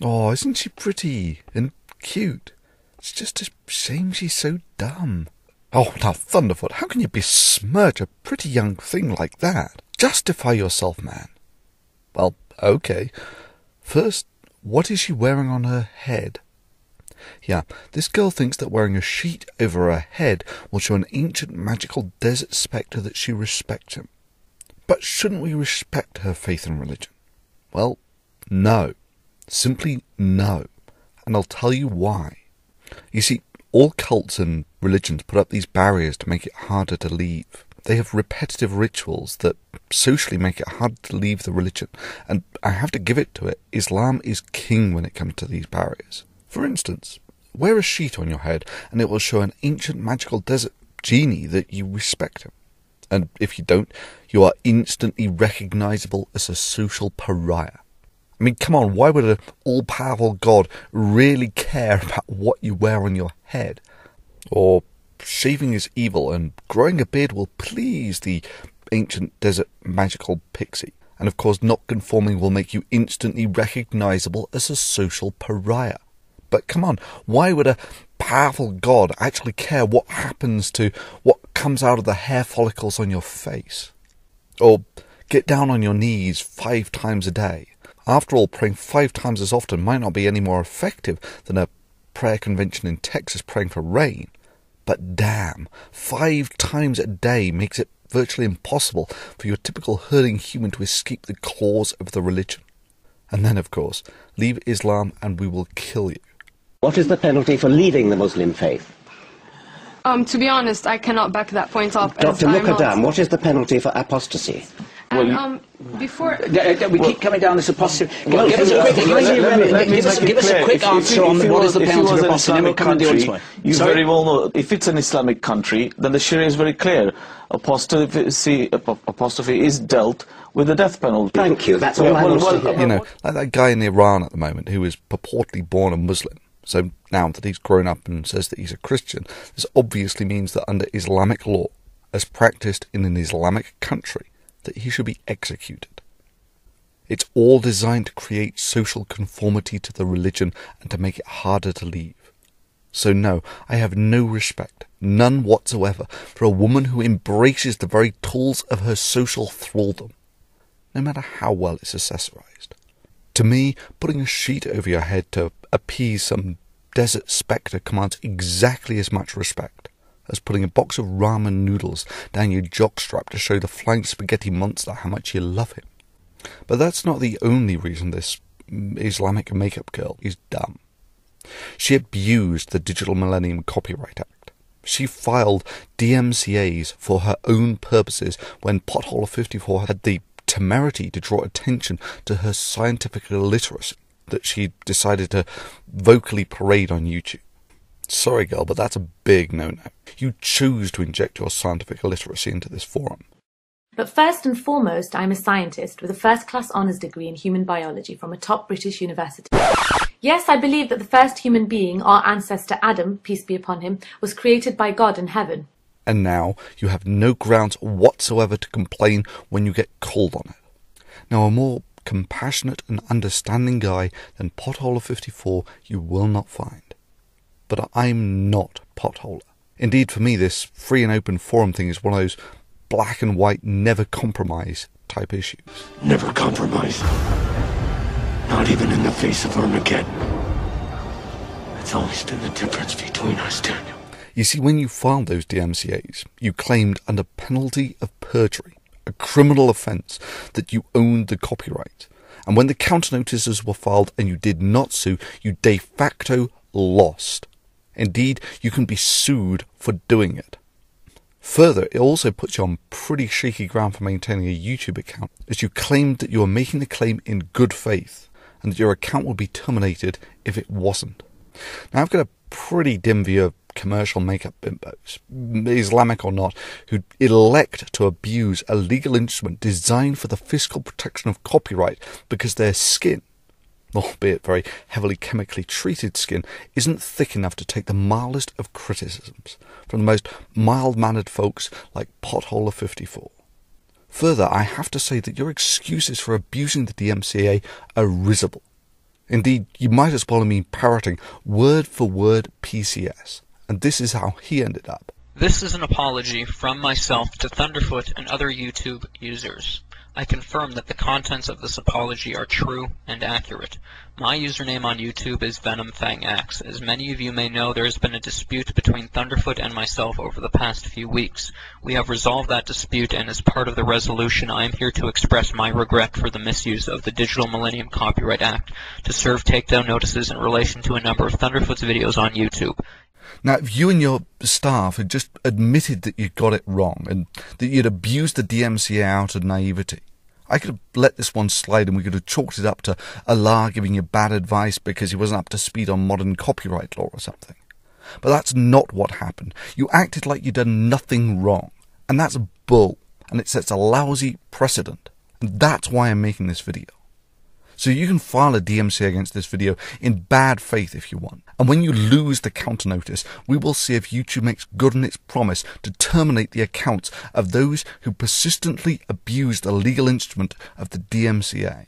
Oh, isn't she pretty and cute? It's just a shame she's so dumb. Oh, now, Thunderfoot, how can you besmirch a pretty young thing like that? Justify yourself, man. Well, okay. First, what is she wearing on her head? Yeah, this girl thinks that wearing a sheet over her head will show an ancient magical desert spectre that she respects him. But shouldn't we respect her faith and religion? Well, no. Simply no. And I'll tell you why. You see, all cults and religions put up these barriers to make it harder to leave. They have repetitive rituals that socially make it hard to leave the religion, and I have to give it to it, Islam is king when it comes to these barriers. For instance, wear a sheet on your head and it will show an ancient magical desert genie that you respect him. And if you don't, you are instantly recognisable as a social pariah. I mean, come on, why would an all-powerful God really care about what you wear on your head? Or shaving is evil and growing a beard will please the ancient desert magical pixie. And of course, not conforming will make you instantly recognisable as a social pariah. But come on, why would a powerful God actually care what happens to what comes out of the hair follicles on your face? Or get down on your knees 5 times a day. After all, praying 5 times as often might not be any more effective than a prayer convention in Texas praying for rain. But damn, 5 times a day makes it virtually impossible for your typical herding human to escape the claws of the religion. And then, of course, leave Islam and we will kill you. What is the penalty for leaving the Muslim faith? To be honest, I cannot back that point up. Dr. Mukadam, what is the penalty for apostasy? And, before... We keep coming down this apostasy. Well, Give us a quick answer on what is the penalty for apostasy, and we'll come and do it. You very well know, if it's an Islamic country, then the Sharia is very clear. Apostasy is dealt with the death penalty. Thank you, that's all I want to hear. You know, like that guy in Iran at the moment who is purportedly born a Muslim. So now that he's grown up and says that he's a Christian, this obviously means that under Islamic law, as practiced in an Islamic country, that he should be executed. It's all designed to create social conformity to the religion and to make it harder to leave. So no, I have no respect, none whatsoever, for a woman who embraces the very tools of her social thraldom, no matter how well it's accessorized. To me, putting a sheet over your head to appease some desert spectre commands exactly as much respect as putting a box of ramen noodles down your jockstrap to show the flying spaghetti monster how much you love him. But that's not the only reason this Islamic makeup girl is dumb. She abused the Digital Millennium Copyright Act. She filed DMCAs for her own purposes when Potholer54 had the temerity to draw attention to her scientific illiteracy that she decided to vocally parade on YouTube. Sorry, girl, but that's a big no-no. You choose to inject your scientific illiteracy into this forum. But first and foremost, I'm a scientist with a first-class honours degree in human biology from a top British university. Yes, I believe that the first human being, our ancestor Adam, peace be upon him, was created by God in heaven. And now you have no grounds whatsoever to complain when you get called on it. Now, a more compassionate and understanding guy than Potholer54 you will not find. But I'm not Potholer. Indeed, for me, this free and open forum thing is one of those black and white, never compromise type issues. Never compromise. Not even in the face of Armageddon. That's always been the difference between us, Daniel. You see, when you filed those DMCAs, you claimed under penalty of perjury, a criminal offence, that you owned the copyright. And when the counter notices were filed and you did not sue, you de facto lost. Indeed, you can be sued for doing it. Further, it also puts you on pretty shaky ground for maintaining a YouTube account, as you claimed that you were making the claim in good faith, and that your account would be terminated if it wasn't. Now, I've got a pretty dim view of commercial makeup bimbos, Islamic or not, who elect to abuse a legal instrument designed for the fiscal protection of copyright because their skin, albeit very heavily chemically treated skin, isn't thick enough to take the mildest of criticisms from the most mild-mannered folks like Potholer54. Further, I have to say that your excuses for abusing the DMCA are risible. Indeed, you might as well have been parroting word for word PCS. And this is how he ended up. This is an apology from myself to Thunderfoot and other YouTube users. I confirm that the contents of this apology are true and accurate. My username on YouTube is VenomFangX. As many of you may know, there has been a dispute between Thunderfoot and myself over the past few weeks. We have resolved that dispute, and as part of the resolution, I am here to express my regret for the misuse of the Digital Millennium Copyright Act to serve takedown notices in relation to a number of Thunderfoot's videos on YouTube. Now, if you and your staff had just admitted that you got it wrong and that you'd abused the DMCA out of naivety, I could have let this one slide and we could have chalked it up to Allah giving you bad advice because he wasn't up to speed on modern copyright law or something. But that's not what happened. You acted like you'd done nothing wrong. And that's bull. And it sets a lousy precedent. And that's why I'm making this video. So you can file a DMCA against this video in bad faith if you want. And when you lose the counter notice, we will see if YouTube makes good on its promise to terminate the accounts of those who persistently abuse the legal instrument of the DMCA.